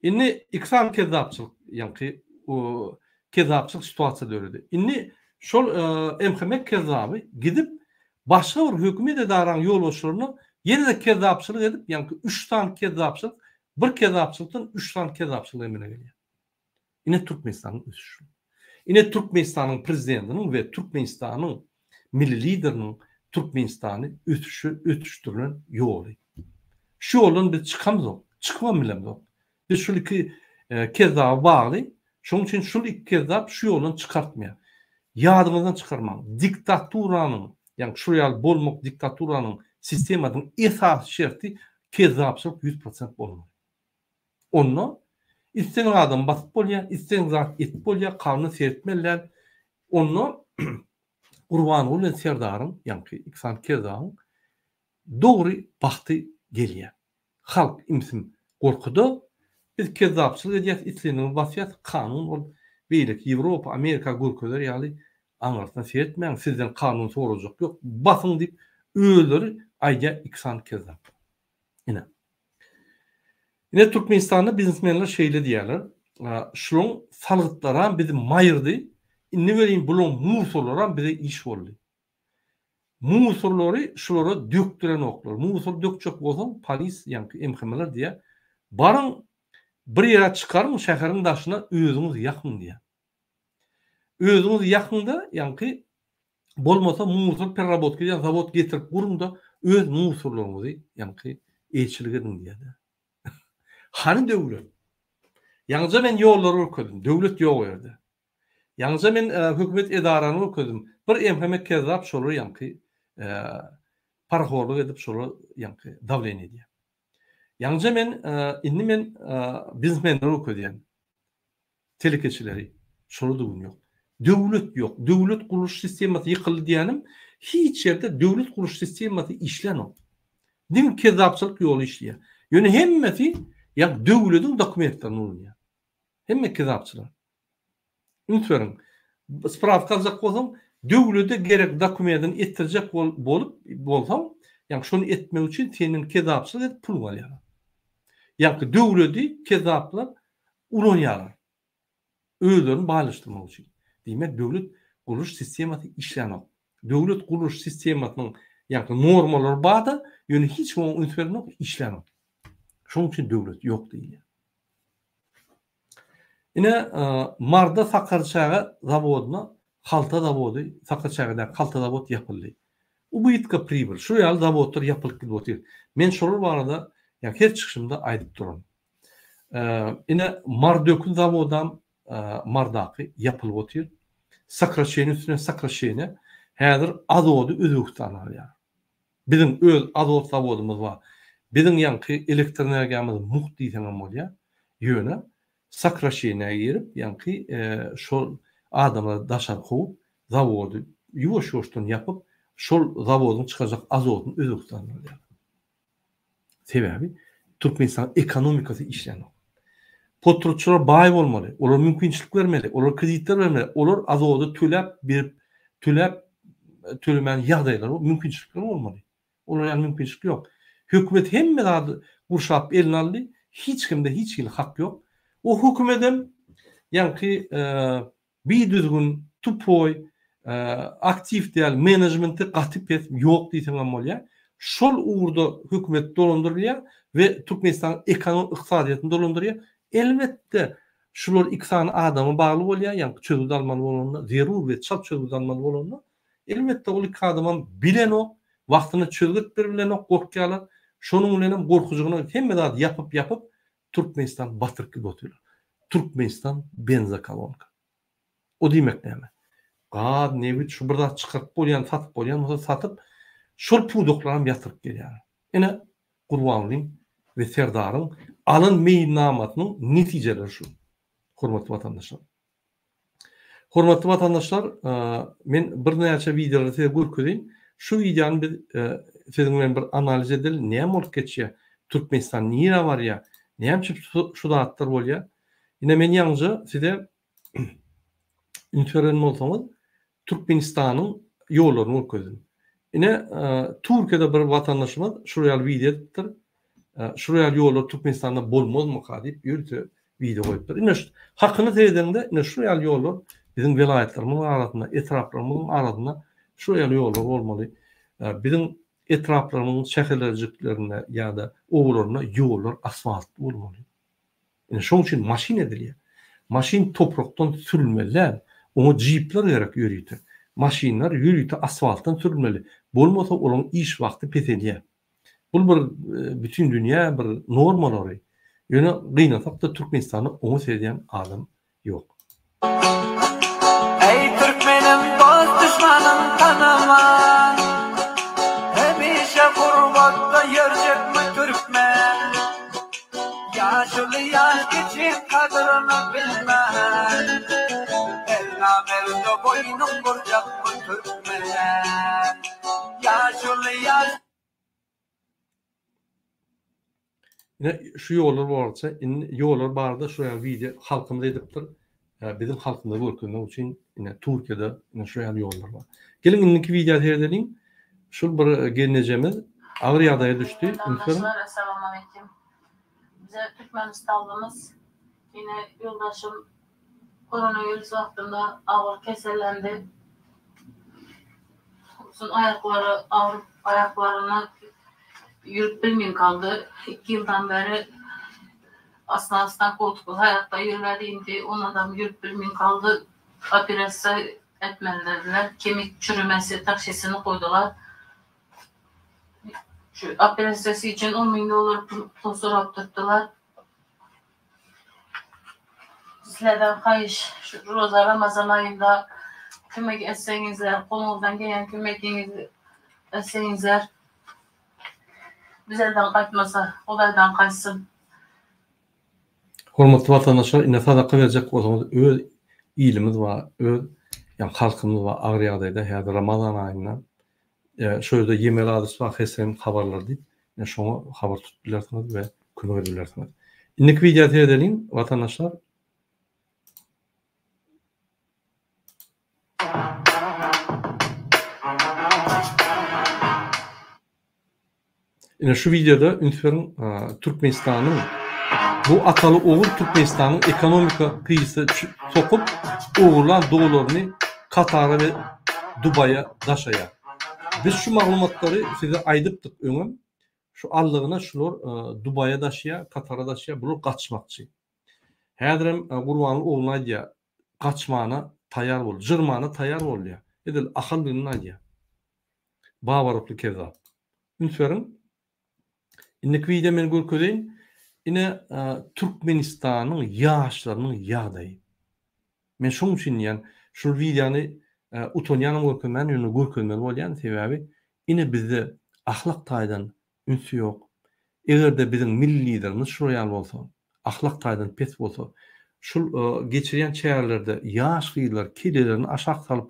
Inni iksan kezapçılık yani o kezapçılık situasiýa döreddi. Inni şol MHM kezabı gidip başka bir hükümet edaran yolbaşçylaryny yine de kezapçılık edip yani 3 tane kezapçılık bir kezapçılıktan 3 tane kezapçılık emine gelýär. Yine Türkmenistan'ın ösüşü. Yine Türkmenistan'ın prezidentinin ve Türkmenistan'ın milli liderinin Türkmenistan'ı ötüştürülen yolu. Şu yoldan biz çıkamaz. Çıkmam bilemiz. Biz şu iki kezaba bağlı. Şunun için şu iki kezap şu yoldan çıkartmaya. Yadınızdan çıkarmam. Diktaturanın yani şuraya bolmak diktaturanın sistematının esas şerti kezapçılık 100% bolmalı. Onu İsten adam basit bolýar, isten zat et bolýar, kanunu sertmeler. Onu Urban bolan serdarın, yani iksan kezağın doğru baxtı gelýär. Halk imsim gorkuda biz kezapçılık edýär, islenin vasiyat kanun ol beýlik Ýewropa, Amerika gorkular ýaly aňarsan sertmeň, sizden kanun sorajak ýok, basın diýip öýleri aýja iksan kezap. Yine Türkmenistan'da biznesmenler şeyle diýerler. Şunun salgıtlara bizi mayırdı. Ne vereyim bulun musurlara bize iş oldu. Musurları şulara döktüren oklar. Musur dökçek bolsa polis yani MHM'ler diye barın bir yere çıkarın şehrin daşına özünüz yakın diye. Özünüz yakında yani bolmasa musur perrabotka diye zavod getirip kurun da öz musurlarınızı yani elçilik edin diye. Hani devlet? Yalnızca ben yolları okudum. Devlet yol verdi. Yalnızca ben hükümet edaranı okudum. Bir MHM kezap şolu yankı parahorluk edip şolu yankı davlen ediyor. Yalnızca ben inni men bizmenleri okudum. Telekeçileri şolu da yok. Devlet yok. Devlet kuruluş sistemi yıkıldı diyenim. Hiç yerde devlet kuruluş sistemi işleniyor. Dim kezapçılık yolu işliyor. Yani hemmeti ya devletin dokumentlerini oluyor. Hem kezapçılar. Ünsverin. Spravka alacak olsam devlete gerek dokumentin ettirecek bolsam yani şunu etmek için senin kezapçılık pul var yani. Yani devleti kezaplar ulanıyorlar. Öğülerini bağlaştırmak için. Demek devlet kuruluş sistemi işleniyor. Devlet kuruluş sisteminin yani normalar bağda yani hiç o ünsverin işleniyor. Şunun için devlet yok değil. Yine Marda Sakarçağı zavoduna halta zavodu, Sakarçağı'da halta zavod yapıldı. O bu itka pribir. Şu yal zavodlar yapılıp gidiyor. Men şolur barada yani her çıkışımda aydıp durum. Yine Mardökün zavodan Mardakı yapılıp otuyor. Sakarçağı'nın üstüne Sakarçağı'nı hazır azodu Özbekistan'a yani. Bizim öz azot zavodumuz var. Bizim yankı elektroenerjimiz muhtiysen amolya yöne Sakraşyna girip yankı şu adamlar daşar kovup zavodu yuvaş-yuvaştan yapıp şol zavodun çıkacak azotun Özbekistan'dan alýar. Sebebi Türkmenistan ekonomikasy işlenýär. Potrotçular baý bolmaly, olar mümkinçilik bermeli, olar kreditler bermeli, olar azoty töläp tölemän ýagdaýlar, mümkinçilikler bolmaly. Olar ýa mümkinçilik ýok. Hökümet hemme zady gurşap eline aldy, hiç kimde hiç hil hak ýok. O hökümetem ýa-ni bir düzgün tupoy aktiv däl menejmenti gatyp ýok diýsem bolýar. Şol uğurda hökümet dolandyrýar we Türkmenistan ekonomik ykdysadyýatyny dolandyrýar. Elbetde şular iki sany adamy bagly bolýar, ýa-ni çözüldü almaly bolanda, zerur we çap çözüldü almaly bolanda. Elbetde ol iki adamam bilen o, wagtyny çözüp berilen o gorkýarlar. Şonuň bilen gorkujugyny hemme zat ýapyp Türkmenistan batyrky götürýär. Türkmenistan benzokolonka. O diýmek näme? Gad nebit şu birda çykyp bolýan, satyp bolýan, bolsa satyp şol pudoklaryny ýatyryp gelýär. Ene gurbanlyk we serdaryň alın meýnamatynyň netijeleri şu. Hormatly watandaşlar. Hormatly watandaşlar, men bir näçe videolarda size görkezýän. Şu videony biz siziň bilen bir analiz edelim. Näme bolup geçýär? Türkmenistan niýe barýar? Näme şu datlar bolýar? Ine men ýalňyja size inferen bolsaňyz Türkmenistanyň ýollaryny görkezdim. Ine Türkiýede bir watandaşymyz şuraya video etdir. Şuraya ýollar Türkmenistanda bolmazmy diýip ýürte video goýupdyr. Ine hakyny teýdende ine şuraya ýollar bizim vilayetlerimiz arasynda, etraflarymyň arasynda şuraya ýollar bolmaly. Bizim etraflarymyň şäherlerjiklerine ýa-da owlaryna ýollar asfalt bolmaly. Ine şoň üçin maşin edilýär. Maşin toprakdan sürülmeli. Onu jeepler gerek ýürüýdi. Maşinler ýürüýdi asfaltdan sürülmeli. Bolmasa olaň iş wagty petelýär. Bu bir bütün dünýä bir normalary. Ýöne gynatap da Türkmenistany oňa sedýän adam ýok. Ey Türkmenim dost düşmanım tanıman, hemişe gurbata ýerjekmi Türkmen. Yaşlı yaş geçip kadrını bilmez. Elnamelde boynum vuracakmı Türkmen. Yaşlı yaş. Yine şu ýollar barça, ýollar barda şoýa video halkymyz edipdir. Bizim halkymyz görkezmek üçin yine Türkiýede yine şoýa ýollar bar. Gelin indiki videoda herdelin. Şol bir gelnejemiz agyr ýagdaýa düşdi. Assalamu alaykum. Bize Türkmenistanlımız yine yoldaşım koronavirüs vaktinde ağır kesellendi. Uzun ayaklarını yürüp bilmeyen kaldı. 2 yıldan beri aslan koltuklu hayatta yürüverdiğinde on adam yürüp bilmeyen kaldı. Operasyon etmeliler. Kemik çürümesi takşisini koydular. Şu operasyası için 10 bin dolar sorap tuttular. Sizlerden kayış, şu Roza Ramazan ayında kömek etseniizler, kolunuzdan gelen kömekinizi etseniizler, bizlerden kaçmasa, olaydan kaçsın. Hormatly watandaşlar, ine sadaka berjek bolsaňyz öz ilimiz var, öz halkymyz var, agyr ýagdaýda häzir Ramazan aýyndan şöyle yemek adres var, hesem haberler deyip, şonu haber tutbilersiniz ve kömek edilersiniz. İndiki videoda edelim, vatandaşlar. Yine şu videoda Ünfer'in Türkmenistan'ın bu atalı oğul Türkmenistan'ın ekonomika kıyısı sokup oğullar doğularını Katar'a ve Dubai'ye daşaya. Biz şu maglumatları size aydıptık öňem. Şu allığına şular Dubai'ye daşıya, Katar'a daşıya, bular kaçmakçı. Häzirem Gurbanlyk oğluna diýär, kaçmana taýar bol, jyrmana taýar bol diýär. Edil ahallygyny aýdýar. Bawarykly kezap. Ünferin indiki video men görkezýän, ine Türkmenistanyň ýaşlarynyň ýagdaýy. Men şoň üçin ýa şu videony utonýanym görkezmän ýöne görkezmeli bolýan sebebi ine bizde ahlak taýdan ünsü ýok. Egerde bizim milli liderimiz şuraya bolsa, ahlak taýdan pes bolsa, şul geçirýän çäherlerde ýaş gyýlar kilelerini aşak salyp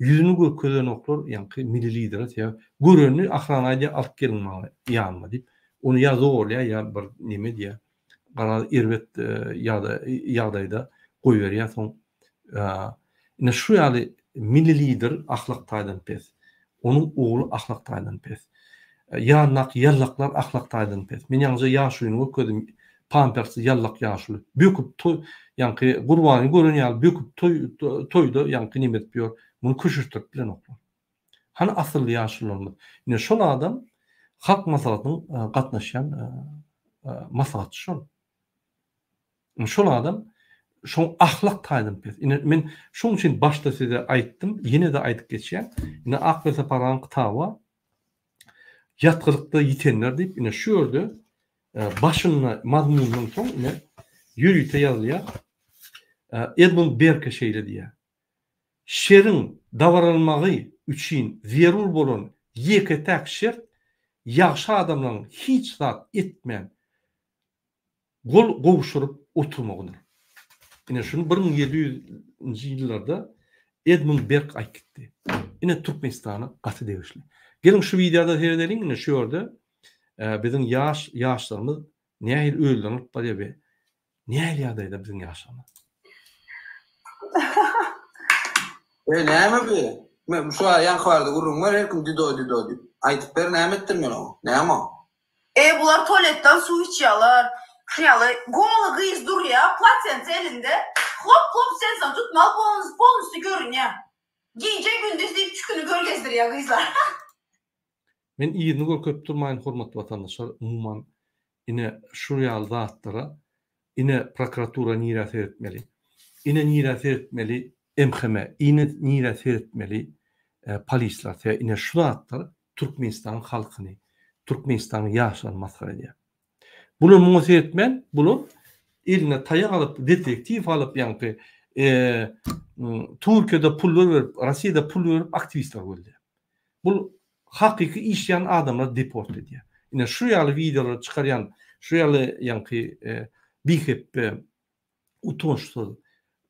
yüzünü gököden oklar ýa-ni milli lider ýa görünni ahranayda alyp gelinmäge ýanma diýip onu ýa zorlaya ýa bir nime diýe gara irwet ýagdaýda goýber ýa soň ine şu ýaly milli lider ahlaktaýdan pes. Onun oğlu ahlaktaýdan pes. Ýarnak ýallaklar ahlaktaýdan pes. Men ýalnys ýaşuýyny göködüm pampersy ýallak ýaşuly. Böküp toy ýa-ni gurbany gören ýaly böküp toýda ýa-ni nime etýär. Bunu küşürtüp bilen oklar. Hani asıl ýaşulylar. Ine şol adam halk masalatynyň gatnaşan maslahatçy şol. Şol adam şoň ahlaktaýdan pes. Men şoň üçin başda size aýtdym, ýene de aýdyp geçýär. Ine Akbese Paran kitaba ýatgylykda ýitenler diýip ine şu ýerde başyna mazmunundan soň ine ýürüýte ýazýar. Edmund Burke şeýle diýär. Şerin davaralmagy üçin zerur bolan ýeke täk şert ýagşy adamlaryň hiç zat etmän gol gowşuryp oturmagydyr. Ine şunu 1700-nji ýyllarda Edmund Burke aýtdy. Ine Türkmenistany gaty degişli. Gelin şu videoda seyredelim, ine şu ýerde bizim ýaşlarymyz nähil öldürülip barýar. Nähil ýagdaýda bizim ýaşlarymyz. Näme bu? Men şu ýankylarda gurrun var, her kim dido diýip. Aýtyp ber näme etdirmen o? Näme o? Bular tualetdan su içýärler. Şeýle gomaly gyz durýar, platent elinde. Hop sen tutmal polnusy görünýär. Gece gündüz diýip çükünü görgezdirýär gyzlar. Men ýygyny görkezip durmaýyn hormatly watandaşlar, umumyň ine şu ýaly zatlara ine prokuratura niýet etmeli. Ine niýet etmeli MHM, ine niýet etmeli polisler. Ine şu zatlar Türkmenistan halkyny, Türkmenistan ýaşlaryny masgar edýär. Bunu muhasebe etmen, bunu eline taýak alıp, detektif alıp, ýa-ni Türkiýede pul berip, Russiýada pul berip aktivistler boldy. Bu hakyky işleyen adamlar deport edýär. Ine şu ýaly videolar çykarýan, şu ýaly ýa-ni bihep utançsız,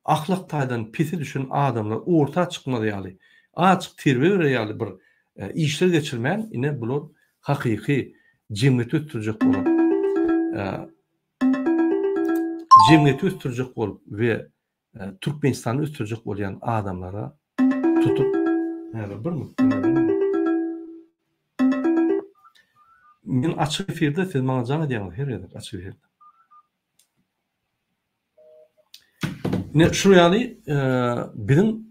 ahlaktaýdan pesi düşen adamlar orta çykmady ýaly, açyk terbe berýär bir işler geçirmän, ine bular hakyky jemgyýet ötürjek bolan cemiyeti östürecek olup ve Türkmenistan'ı östürecek olayan adamlara tutup bir mi? Men açık efirde siz bana can edýäňiz her ýerde açık efirde. Ne şu ýaly biziň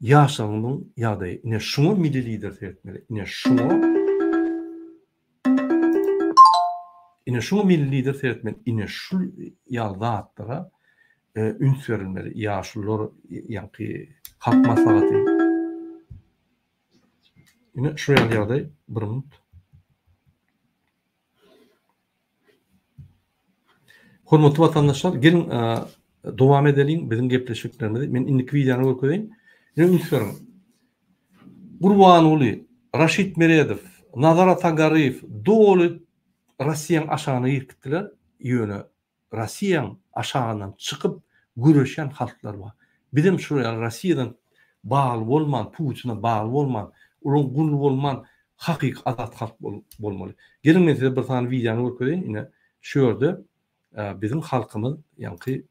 ýaşlarymyň ýagdaýy, ne şunu milli lider etmeli, ne şunu ine şu milli lider seyretmen, ine şu ýaldatlara üns verilmeli. Ýaşlylar ýa-ni halk maslahaty. Ine şu ýagdaý bir minut. Hormatly watandaşlar, gelin dowam edelim bizim gepleşiklerimizi. Men indiki videony görkezeyim. Ine üns verin. Gurbanoğlu, Raşid Meredov, Nazar Tagariyev, dolu Russiýanyň aşagyna ýerkitdiler, ýöne Russiýanyň aşagyndan çykyp güreşen halklar bar. Bizim şu Russiýadan bagly bolman, Putina bagly bolman, ulan gul bolman hakyky azat halk bolmaly. Gelin men size bir tane videony görkezeyim. Ine şu ýerde bizim halkymyz, ýa-ni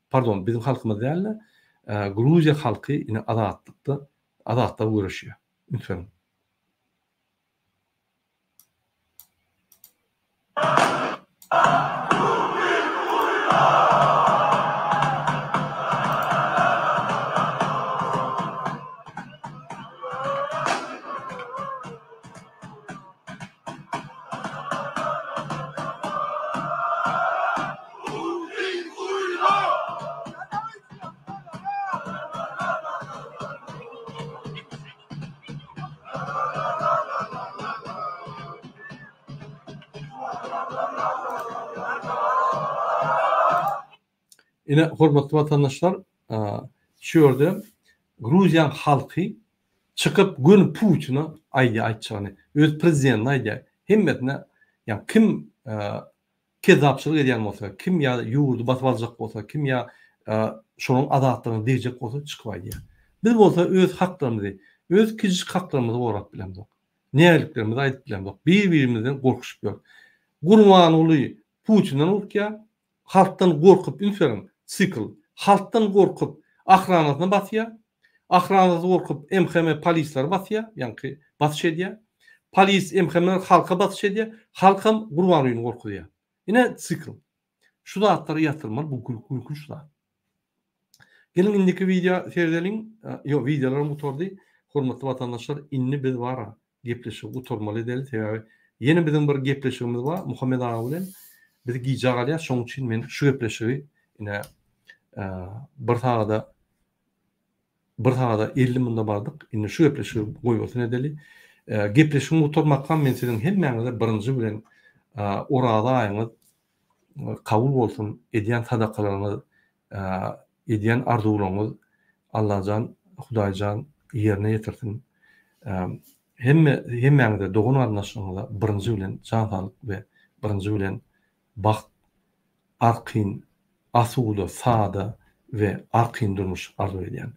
pardon, bizim halkymyz däl, Gruziýa halky ine azatda güreşýär. Lütfen. Ine hormatly watandaşlar, şu ýerde Gruziýa halky çykyp gün Putina aýtjany, öz prezidentine aýdýar. Hemmetine, ýa kim kezapçylyk edýän bolsa, kim ýa ýurdu batyp aljak bolsa, kim ýa şonuň adatlaryny diýjek bolsa çykyp aýdýar. Biz bolsa öz haklarymyzy, öz kişilik haklarymyzy gorap bilemdik. Näliklerimizi aýdyp bilemdik. Bir-birimizden gorkuşup ýok. Gurbanuly Putin'den ulukya, halktan gorkup inferin sikl, halktan gorkup ahranatına batya, ahranatı gorkup MHM polisler batya, yani batış edya, polis MHM'ler halka batış edya, halkam Gurbanulyny gorkudya. Yine sikl. Şu da atları yatırmalı, bu gülkün şu da. Gelin indiki video seyredelim, yok videolarım utordu, hormatly vatandaşlar, inni biz vara, gepleşik utormalı edeli, yeni bizim bir gepleşigimiz var, Muhammed ağa bilen, bizi giyjak alýar, şoň üçin men şu gepleşigi ine bir tagda 50 munda bardyk. Ine şu gepleşigi goýulsyn edeli. Gepleşigi utormakka men sizin hemmäňize birinji bilen orada aýyňyz kabul bolsun, edýän sadakalaryňyz, edýän arzularyňyz Allahjan, Hudaýjan ýerine ýetirsin. Hemmäňize dogun arnaşyňyza birinji bilen jan sağlyk we birinji bilen baxt, arqyn, asuda, sada ve arqyn durmuş arzu edýän,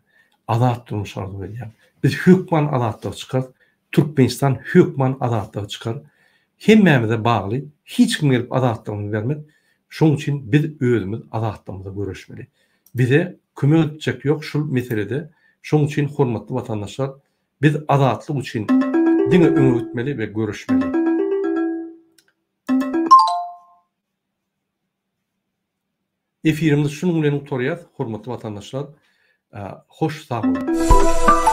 azat durmuş arzu edýän. Biz hökman azatlyk çykar, Türkmenistan hökman azatlyk çykar. Hemmämize bagly, hiç kim gelip azatlygyny bermez. Şoň üçin biz özümiz azatlygymyza göreşmeli. Bize kömek edecek ýok şu meselede. Şoň üçin hormatly vatandaşlar, biz azatlyk üçin diňe öňe gitmeli we göreşmeli. Efirimiz şunun bilen utoryat, hormatly vatandaşlar. Hoş sağ olun.